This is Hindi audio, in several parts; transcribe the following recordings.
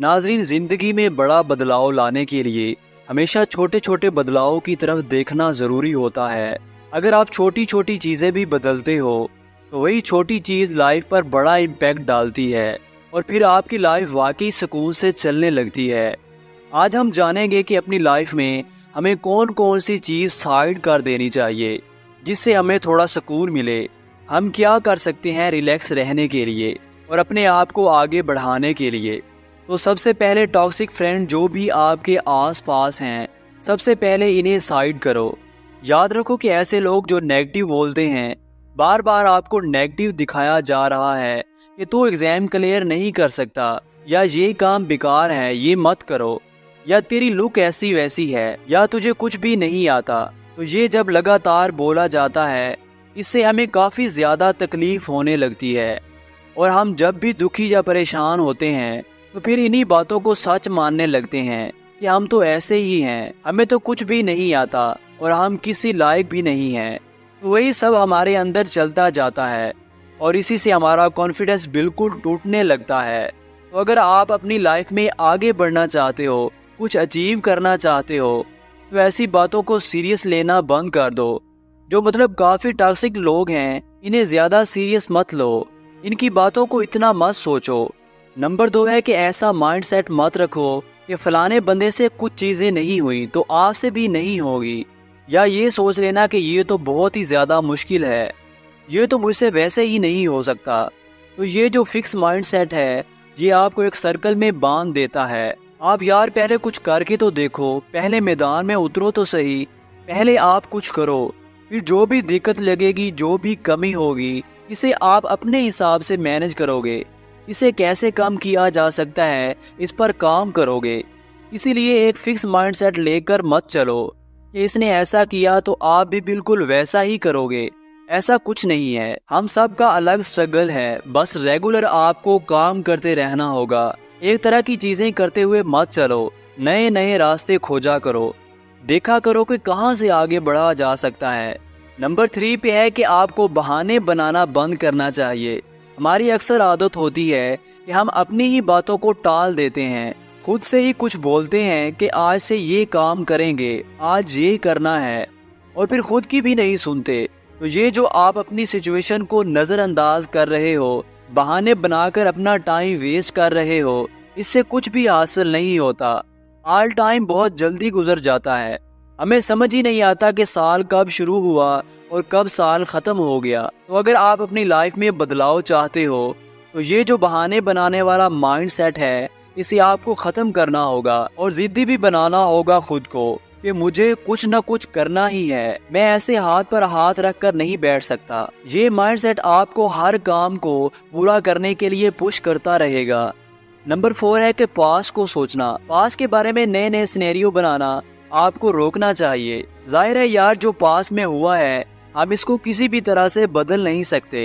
नाजरीन, जिंदगी में बड़ा बदलाव लाने के लिए हमेशा छोटे छोटे बदलावों की तरफ देखना ज़रूरी होता है। अगर आप छोटी छोटी चीज़ें भी बदलते हो तो वही छोटी चीज़ लाइफ पर बड़ा इम्पैक्ट डालती है और फिर आपकी लाइफ वाकई सुकून से चलने लगती है। आज हम जानेंगे कि अपनी लाइफ में हमें कौन कौन सी चीज़ साइड कर देनी चाहिए जिससे हमें थोड़ा सुकून मिले। हम क्या कर सकते हैं रिलैक्स रहने के लिए और अपने आप को आगे बढ़ाने के लिए। तो सबसे पहले टॉक्सिक फ्रेंड जो भी आपके आस पास हैं, सबसे पहले इन्हें साइड करो। याद रखो कि ऐसे लोग जो नेगेटिव बोलते हैं, बार बार आपको नेगेटिव दिखाया जा रहा है कि तू एग्जाम क्लियर नहीं कर सकता, या ये काम बेकार है ये मत करो, या तेरी लुक ऐसी वैसी है, या तुझे कुछ भी नहीं आता। तो ये जब लगातार बोला जाता है, इससे हमें काफ़ी ज़्यादा तकलीफ होने लगती है और हम जब भी दुखी या परेशान होते हैं तो फिर इन्हीं बातों को सच मानने लगते हैं कि हम तो ऐसे ही हैं, हमें तो कुछ भी नहीं आता और हम किसी लायक भी नहीं हैं। तो वही सब हमारे अंदर चलता जाता है और इसी से हमारा कॉन्फिडेंस बिल्कुल टूटने लगता है। तो अगर आप अपनी लाइफ में आगे बढ़ना चाहते हो, कुछ अचीव करना चाहते हो, तो ऐसी बातों को सीरियस लेना बंद कर दो। जो काफ़ी टॉक्सिक लोग हैं, इन्हें ज़्यादा सीरियस मत लो, इनकी बातों को इतना मत सोचो। नंबर 2 है कि ऐसा माइंडसेट मत रखो कि फलाने बंदे से कुछ चीज़ें नहीं हुई तो आपसे भी नहीं होगी, या ये सोच लेना कि ये तो बहुत ही ज़्यादा मुश्किल है, ये तो मुझसे वैसे ही नहीं हो सकता। तो ये जो फिक्स माइंडसेट है, ये आपको एक सर्कल में बांध देता है। आप यार पहले कुछ करके तो देखो, पहले मैदान में उतरो तो सही, पहले आप कुछ करो, फिर जो भी दिक्कत लगेगी, जो भी कमी होगी, इसे आप अपने हिसाब से मैनेज करोगे। इसे कैसे कम किया जा सकता है, इस पर काम करोगे। इसीलिए एक फिक्स माइंडसेट लेकर मत चलो कि इसने ऐसा किया तो आप भी बिल्कुल वैसा ही करोगे। ऐसा कुछ नहीं है, हम सब का अलग स्ट्रगल है, बस रेगुलर आपको काम करते रहना होगा। एक तरह की चीजें करते हुए मत चलो, नए नए रास्ते खोजा करो, देखा करो कि कहां से आगे बढ़ा जा सकता है। नंबर 3 पे है कि आपको बहाने बनाना बंद करना चाहिए। हमारी अक्सर आदत होती है कि हम अपनी ही बातों को टाल देते हैं, खुद से ही कुछ बोलते हैं कि आज से ये काम करेंगे, आज ये करना है, और फिर खुद की भी नहीं सुनते। तो ये जो आप अपनी सिचुएशन को नज़रअंदाज कर रहे हो, बहाने बनाकर अपना टाइम वेस्ट कर रहे हो, इससे कुछ भी हासिल नहीं होता। ऑल टाइम बहुत जल्दी गुजर जाता है, हमें समझ ही नहीं आता कि साल कब शुरू हुआ और कब साल खत्म हो गया। तो अगर आप अपनी लाइफ में बदलाव चाहते हो तो ये जो बहाने बनाने वाला माइंडसेट है, इसे आपको खत्म करना होगा और जिद्दी भी बनाना होगा खुद को कि मुझे कुछ न कुछ करना ही है, मैं ऐसे हाथ पर हाथ रख कर नहीं बैठ सकता। ये माइंडसेट आपको हर काम को पूरा करने के लिए पुश करता रहेगा। नंबर 4 है कि पास्ट को सोचना, पास्ट के बारे में नए नए सिनेरियो बनाना आपको रोकना चाहिए। जाहिर है यार, जो पास में हुआ है हम इसको किसी भी तरह से बदल नहीं सकते।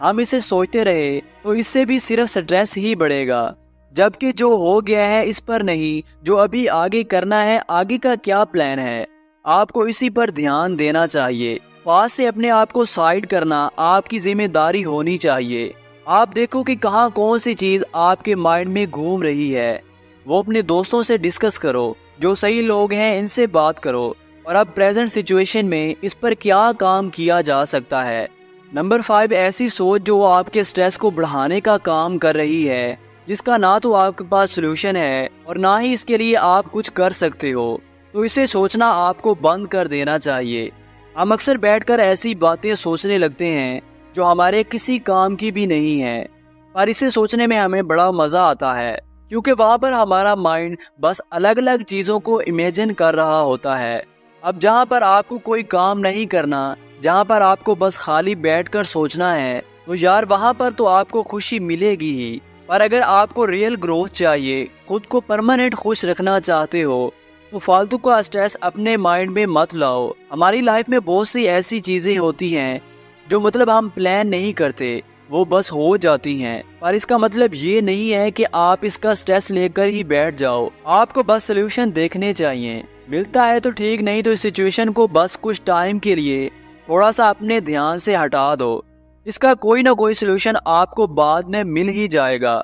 हम इसे सोचते रहे तो इससे भी सिर्फ स्ट्रेस ही बढ़ेगा, जबकि जो हो गया है इस पर नहीं, जो अभी आगे करना है, आगे का क्या प्लान है, आपको इसी पर ध्यान देना चाहिए। पास से अपने आप को साइड करना आपकी जिम्मेदारी होनी चाहिए। आप देखो कि कहाँ कौन सी चीज आपके माइंड में घूम रही है, वो अपने दोस्तों से डिस्कस करो, जो सही लोग हैं इनसे बात करो, और अब प्रेजेंट सिचुएशन में इस पर क्या काम किया जा सकता है। नंबर 5, ऐसी सोच जो आपके स्ट्रेस को बढ़ाने का काम कर रही है, जिसका ना तो आपके पास सलूशन है और ना ही इसके लिए आप कुछ कर सकते हो, तो इसे सोचना आपको बंद कर देना चाहिए। हम अक्सर बैठकर ऐसी बातें सोचने लगते हैं जो हमारे किसी काम की भी नहीं है, पर इसे सोचने में हमें बड़ा मजा आता है, क्योंकि वहाँ पर हमारा माइंड बस अलग अलग चीज़ों को इमेजिन कर रहा होता है। अब जहाँ पर आपको कोई काम नहीं करना, जहाँ पर आपको बस खाली बैठकर सोचना है, तो यार वहाँ पर तो आपको खुशी मिलेगी ही। पर अगर आपको रियल ग्रोथ चाहिए, खुद को परमानेंट खुश रखना चाहते हो, तो फालतू का स्ट्रेस अपने माइंड में मत लाओ। हमारी लाइफ में बहुत सी ऐसी चीज़ें होती हैं जो हम प्लान नहीं करते, वो बस हो जाती हैं, पर इसका मतलब ये नहीं है कि आप इसका स्ट्रेस लेकर ही बैठ जाओ। आपको बस सलूशन देखने चाहिए, मिलता है तो ठीक, नहीं तो इस सिचुएशन को बस कुछ टाइम के लिए थोड़ा सा अपने ध्यान से हटा दो। इसका कोई ना कोई सलूशन आपको बाद में मिल ही जाएगा।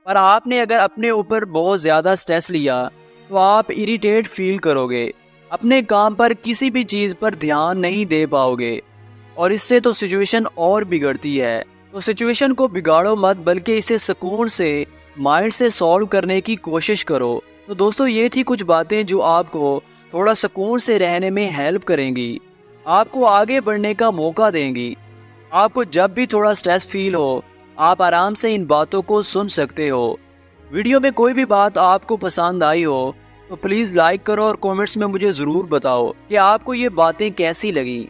पर आपने अगर अपने ऊपर बहुत ज़्यादा स्ट्रेस लिया तो आप इरिटेट फील करोगे, अपने काम पर किसी भी चीज़ पर ध्यान नहीं दे पाओगे और इससे तो सिचुएशन और बिगड़ती है। तो सिचुएशन को बिगाड़ो मत, बल्कि इसे सुकून से माइंड से सॉल्व करने की कोशिश करो। तो दोस्तों, ये थी कुछ बातें जो आपको थोड़ा सुकून से रहने में हेल्प करेंगी, आपको आगे बढ़ने का मौका देंगी। आपको जब भी थोड़ा स्ट्रेस फील हो, आप आराम से इन बातों को सुन सकते हो। वीडियो में कोई भी बात आपको पसंद आई हो तो प्लीज़ लाइक करो और कमेंट्स में मुझे ज़रूर बताओ कि आपको ये बातें कैसी लगी।